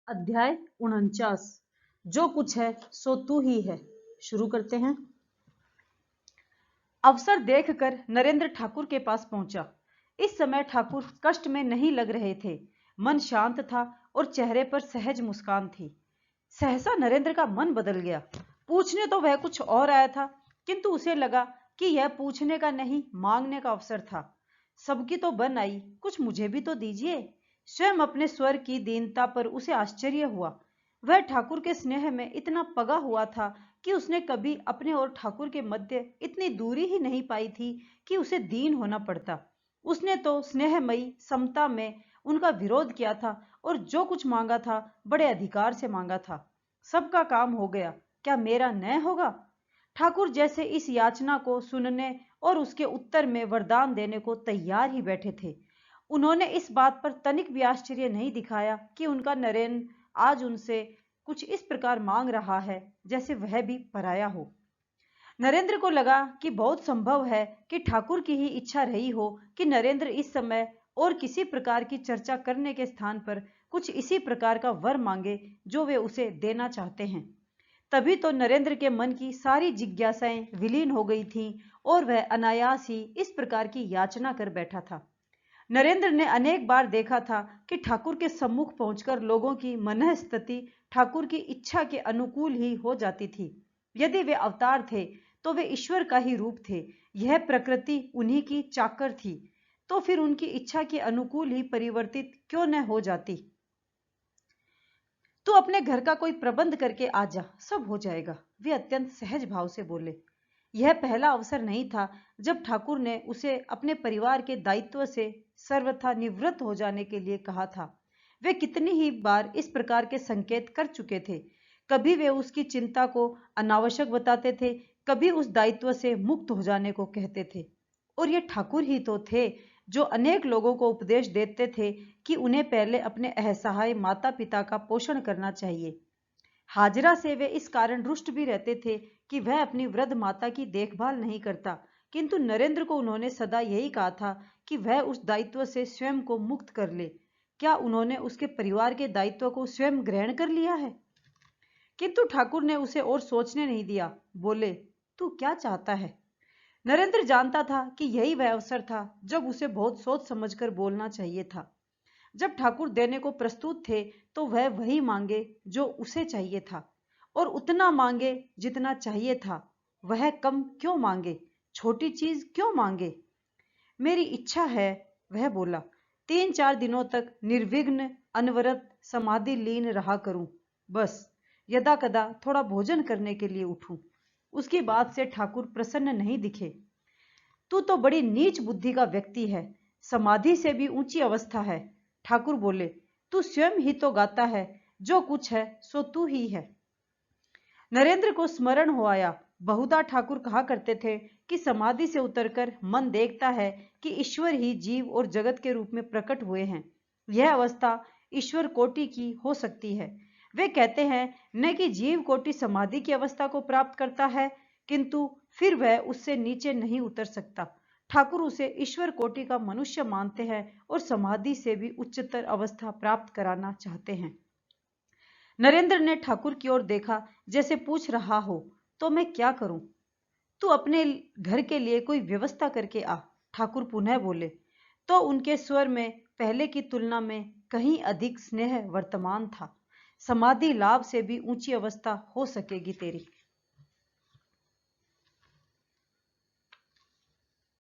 अध्याय 49। जो कुछ है सो तू ही है। शुरू करते हैं। अवसर देखकर नरेंद्र ठाकुर के पास पहुंचा। इस समय ठाकुर कष्ट में नहीं लग रहे थे। मन शांत था और चेहरे पर सहज मुस्कान थी। सहसा नरेंद्र का मन बदल गया। पूछने तो वह कुछ और आया था, किंतु उसे लगा कि यह पूछने का नहीं, मांगने का अवसर था। सबकी तो बन आई, कुछ मुझे भी तो दीजिए। स्वयं अपने स्वर की दीनता पर उसे आश्चर्य हुआ। वह ठाकुर के स्नेह में इतना पगा हुआ था कि उसने कभी अपने और ठाकुर के मध्य इतनी दूरी ही नहीं पाई थी कि उसे दीन होना पड़ता। उसने तो स्नेहमयी समता में उनका विरोध किया था और जो कुछ मांगा था बड़े अधिकार से मांगा था। सबका काम हो गया, क्या मेरा न होगा? ठाकुर जैसे इस याचना को सुनने और उसके उत्तर में वरदान देने को तैयार ही बैठे थे। उन्होंने इस बात पर तनिक भी आश्चर्य नहीं दिखाया कि उनका नरेंद्र आज उनसे कुछ इस प्रकार मांग रहा है जैसे वह भी पराया हो। नरेंद्र को लगा कि बहुत संभव है कि ठाकुर की ही इच्छा रही हो कि नरेंद्र इस समय और किसी प्रकार की चर्चा करने के स्थान पर कुछ इसी प्रकार का वर मांगे जो वे उसे देना चाहते हैं। तभी तो नरेंद्र के मन की सारी जिज्ञासाएं विलीन हो गई थीं और वह अनायास ही इस प्रकार की याचना कर बैठा था। नरेंद्र ने अनेक बार देखा था कि ठाकुर के सम्मुख पहुंचकर लोगों की मनःस्थिति ठाकुर की इच्छा के अनुकूल ही हो जाती थी। यदि वे अवतार थे तो वे ईश्वर का ही रूप थे। यह प्रकृति उन्हीं की चाकर थी, तो फिर उनकी इच्छा के अनुकूल ही परिवर्तित क्यों न हो जाती। तू अपने घर का कोई प्रबंध करके आ जा, सब हो जाएगा, वे अत्यंत सहज भाव से बोले। यह पहला अवसर नहीं था जब ठाकुर ने उसे अपने परिवार के दायित्व से सर्वथा निवृत्त हो जाने के लिए कहा था। वे कितनी ही बार इस प्रकार के संकेत कर चुके थे। कभी वे उसकी चिंता को अनावश्यक बताते थे, कभी उस दायित्व से मुक्त हो जाने को कहते थे। और ये ठाकुर ही तो थे जो अनेक लोगों को उपदेश देते थे कि उन्हें पहले अपने असहाय माता पिता का पोषण करना चाहिए। हाजरा से वे इस कारण रुष्ट भी रहते थे कि वह अपनी वृद्ध माता की देखभाल नहीं करता, किंतु नरेंद्र को उन्होंने सदा यही कहा था कि वह उस दायित्व से स्वयं को मुक्त कर ले। क्या उन्होंने उसके परिवार के दायित्व को स्वयं ग्रहण कर लिया है? किंतु ठाकुर ने उसे और सोचने नहीं दिया। बोले, तू क्या चाहता है? नरेंद्र जानता था कि यही वह अवसर था जब उसे बहुत सोच समझकर बोलना चाहिए था। जब ठाकुर देने को प्रस्तुत थे तो वह वही मांगे जो उसे चाहिए था, और उतना मांगे जितना चाहिए था। वह कम क्यों मांगे, छोटी चीज क्यों मांगे? मेरी इच्छा है, वह बोला, 3-4 दिनों तक निर्विघ्न अनवरत समाधि लीन रहा करूं। बस यदा कदा थोड़ा भोजन करने के लिए उठूं। उसकी बात से ठाकुर प्रसन्न नहीं दिखे। तू तो बड़ी नीच बुद्धि का व्यक्ति है, समाधि से भी ऊंची अवस्था है। ठाकुर बोले, तू स्वयं ही तो गाता है, जो कुछ है सो तू ही है। नरेंद्र को स्मरण हो आया, बहुधा ठाकुर कहा करते थे कि समाधि से उतरकर मन देखता है कि ईश्वर ही जीव और जगत के रूप में प्रकट हुए हैं। यह अवस्था ईश्वर कोटि की हो सकती है। वे कहते हैं न कि जीव कोटि समाधि की अवस्था को प्राप्त करता है, किंतु फिर वह उससे नीचे नहीं उतर सकता। ठाकुर उसे ईश्वर कोटि का मनुष्य मानते हैं और समाधि से भी उच्चतर अवस्था प्राप्त कराना चाहते हैं। नरेंद्र ने ठाकुर की ओर देखा, जैसे पूछ रहा हो, तो मैं क्या करूं? तू अपने घर के लिए कोई व्यवस्था करके आ, ठाकुर पुनः बोले। तो उनके स्वर में पहले की तुलना में कहीं अधिक स्नेह वर्तमान था। समाधि लाभ से भी ऊंची अवस्था हो सकेगी तेरी।